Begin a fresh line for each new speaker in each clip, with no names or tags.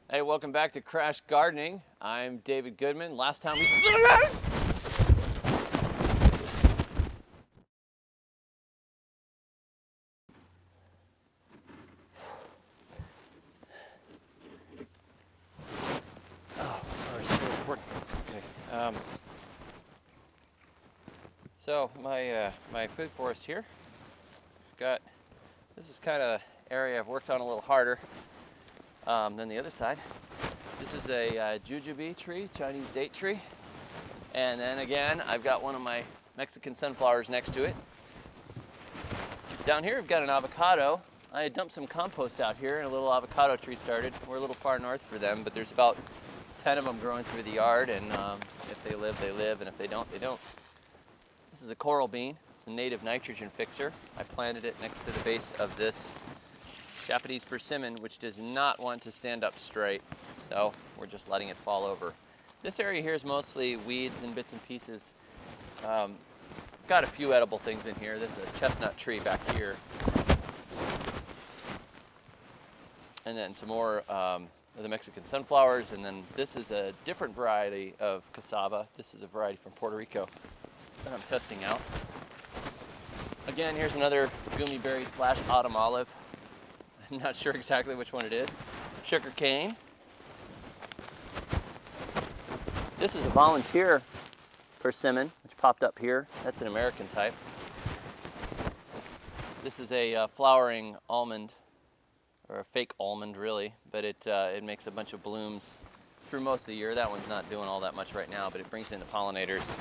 Hey, welcome back to Crash Gardening. I'm David Goodman. Last time we... Oh, we're still recording. Okay. So my food forest here. Got this is kind of area I've worked on a little harder than the other side. This is a jujube tree, Chinese date tree, and then again I've got one of my Mexican sunflowers next to it. Down here I've got an avocado. I had dumped some compost out here and a little avocado tree started. We're a little far north for them, but there's about 10 of them growing through the yard, and if they live, they live, and if they don't, they don't. This is a coral bean. It's a native nitrogen fixer. I planted it next to the base of this Japanese persimmon, which does not want to stand up straight, so we're just letting it fall over. This area here is mostly weeds and bits and pieces. Got a few edible things in here. There's a chestnut tree back here. And then some more of the Mexican sunflowers, and then this is a different variety of cassava. This is a variety from Puerto Rico that I'm testing out. Again, here's another Goumi berry slash autumn olive. I'm not sure exactly which one it is. Sugar cane. This is a volunteer persimmon, which popped up here. That's an American type. This is a flowering almond, or a fake almond really, but it makes a bunch of blooms through most of the year. That one's not doing all that much right now, but it brings in the pollinators.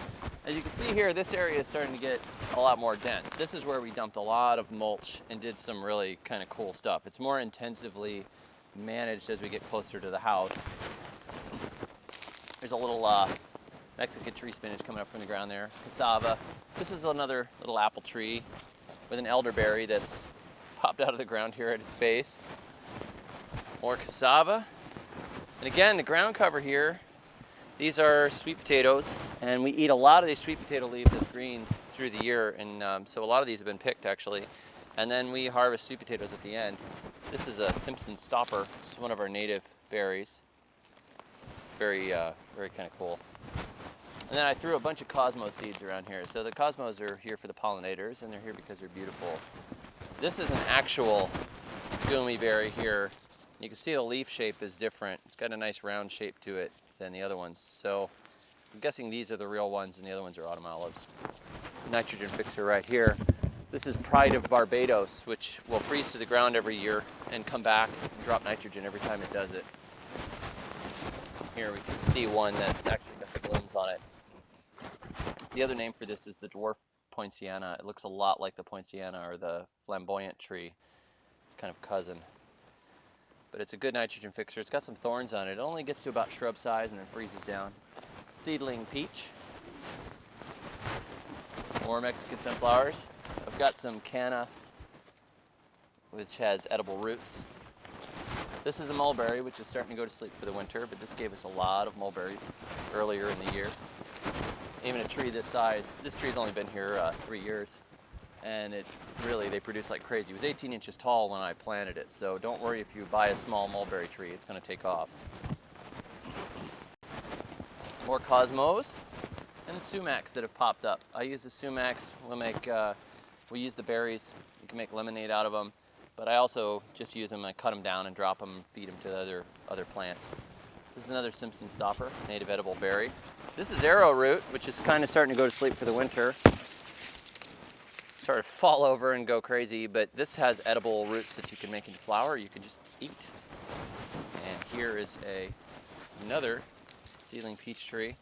As you can see here, this area is starting to get a lot more dense. This is where we dumped a lot of mulch and did some really kind of cool stuff. It's more intensively managed as we get closer to the house. There's a little Mexican tree spinach coming up from the ground there. Cassava. This is another little apple tree with an elderberry that's popped out of the ground here at its base. More cassava. And again, the ground cover here, these are sweet potatoes, and we eat a lot of these sweet potato leaves as greens through the year, and so a lot of these have been picked actually, and then we harvest sweet potatoes at the end. This is a Simpson stopper. It's one of our native berries. Very kind of cool. And then I threw a bunch of cosmos seeds around here. So the cosmos are here for the pollinators, and they're here because they're beautiful. This is an actual Goumi berry here. You can see the leaf shape is different. It's got a nice round shape to it than the other ones. So I'm guessing these are the real ones and the other ones are autumn olives. Nitrogen fixer right here. This is Pride of Barbados, which will freeze to the ground every year and come back and drop nitrogen every time it does it. Here we can see one that's actually got the blooms on it. The other name for this is the dwarf poinciana. It looks a lot like the poinciana or the flamboyant tree. It's kind of cousin. But it's a good nitrogen fixer. It's got some thorns on it. It only gets to about shrub size and then freezes down. Seedling peach. More Mexican sunflowers. I've got some canna, which has edible roots. This is a mulberry, which is starting to go to sleep for the winter, but this gave us a lot of mulberries earlier in the year. Even a tree this size, this tree's only been here 3 years, and they produce like crazy. It was 18 inches tall when I planted it, so don't worry if you buy a small mulberry tree, it's going to take off. More cosmos and sumacs that have popped up. I use the sumacs. We use the berries. You can make lemonade out of them, but I also just use them. I cut them down and drop them, feed them to other plants. This is another Simpson stopper, native edible berry. This is arrowroot, which is kind of starting to go to sleep for the winter. Sort of fall over and go crazy, but this has edible roots that you can make into flour. You can just eat. And here is another seedling peach tree.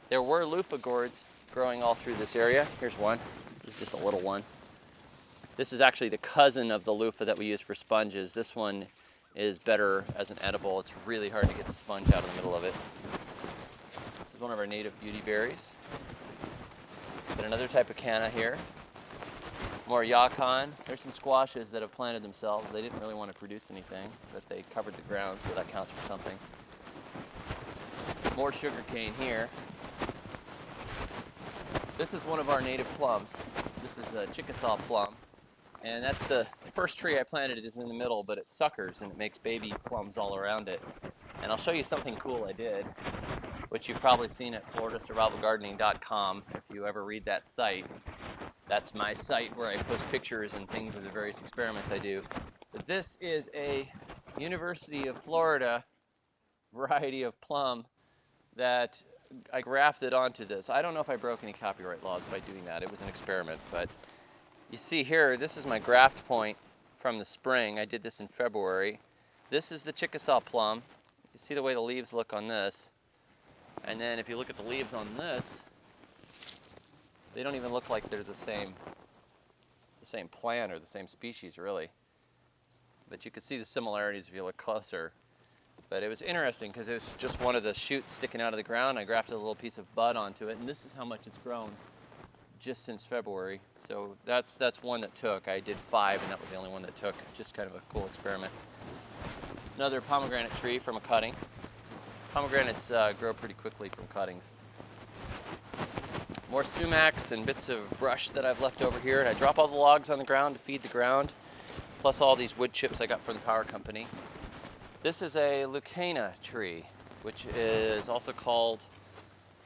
There were loofah gourds growing all through this area. Here's one. This is just a little one. This is actually the cousin of the loofah that we use for sponges. This one is better as an edible. It's really hard to get the sponge out of the middle of it. This is one of our native beauty berries. Got another type of canna here. More yacon. There's some squashes that have planted themselves. They didn't really want to produce anything, but they covered the ground, so that counts for something. More sugar cane here. This is one of our native plums. This is a Chickasaw plum, and that's the first tree I planted is in the middle, but it suckers and it makes baby plums all around it. And I'll show you something cool I did, which you've probably seen at floridasurvivalgardening.com. If you ever read that site, that's my site where I post pictures and things of the various experiments I do. But this is a University of Florida variety of plum that I grafted onto this. I don't know if I broke any copyright laws by doing that. It was an experiment, but you see here, this is my graft point from the spring. I did this in February. This is the Chickasaw plum. You see the way the leaves look on this. And then if you look at the leaves on this, they don't even look like they're the same plant or the same species, really. But you can see the similarities if you look closer. But it was interesting because it was just one of the shoots sticking out of the ground. I grafted a little piece of bud onto it, and this is how much it's grown just since February. So that's one that took. I did 5, and that was the only one that took. Just kind of a cool experiment. Another pomegranate tree from a cutting. Pomegranates grow pretty quickly from cuttings. More sumacs and bits of brush that I've left over here, and I drop all the logs on the ground to feed the ground, plus all these wood chips I got from the power company. This is a Leucaena tree, which is also called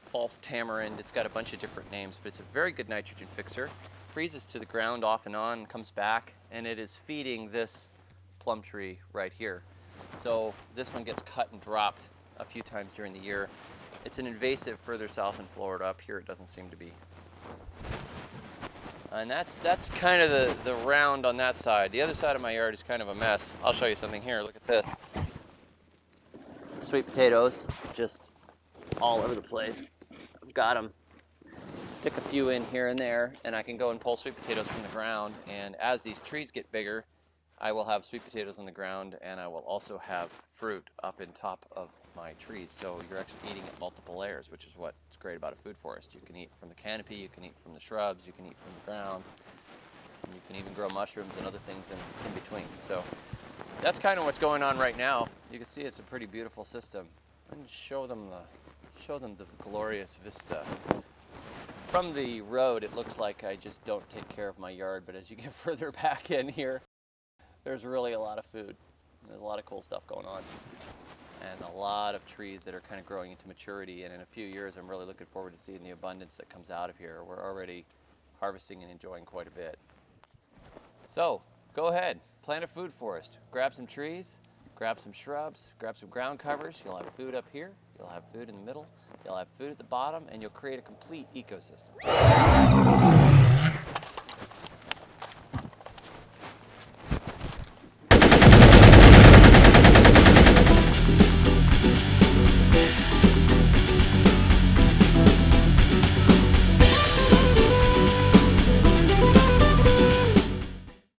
false tamarind. It's got a bunch of different names, but it's a very good nitrogen fixer. Freezes to the ground off and on, comes back, and it is feeding this plum tree right here. So this one gets cut and dropped a few times during the year. It's an invasive further south in Florida. Up here it doesn't seem to be. And that's kind of the round on that side. The other side of my yard is kind of a mess. I'll show you something here. Look at this. Sweet potatoes, just all over the place. I've got them. Stick a few in here and there, and I can go and pull sweet potatoes from the ground. And as these trees get bigger, I will have sweet potatoes on the ground, and I will also have fruit up in top of my trees. So you're actually eating at multiple layers, which is what's great about a food forest. You can eat from the canopy, you can eat from the shrubs, you can eat from the ground, and you can even grow mushrooms and other things in between. So that's kind of what's going on right now. You can see it's a pretty beautiful system. And show them the glorious vista. From the road, it looks like I just don't take care of my yard, but as you get further back in here, there's really a lot of food. There's a lot of cool stuff going on, and a lot of trees that are kind of growing into maturity. And in a few years, I'm really looking forward to seeing the abundance that comes out of here. We're already harvesting and enjoying quite a bit. So go ahead, plant a food forest. Grab some trees, grab some shrubs, grab some ground covers. You'll have food up here, you'll have food in the middle, you'll have food at the bottom, and you'll create a complete ecosystem.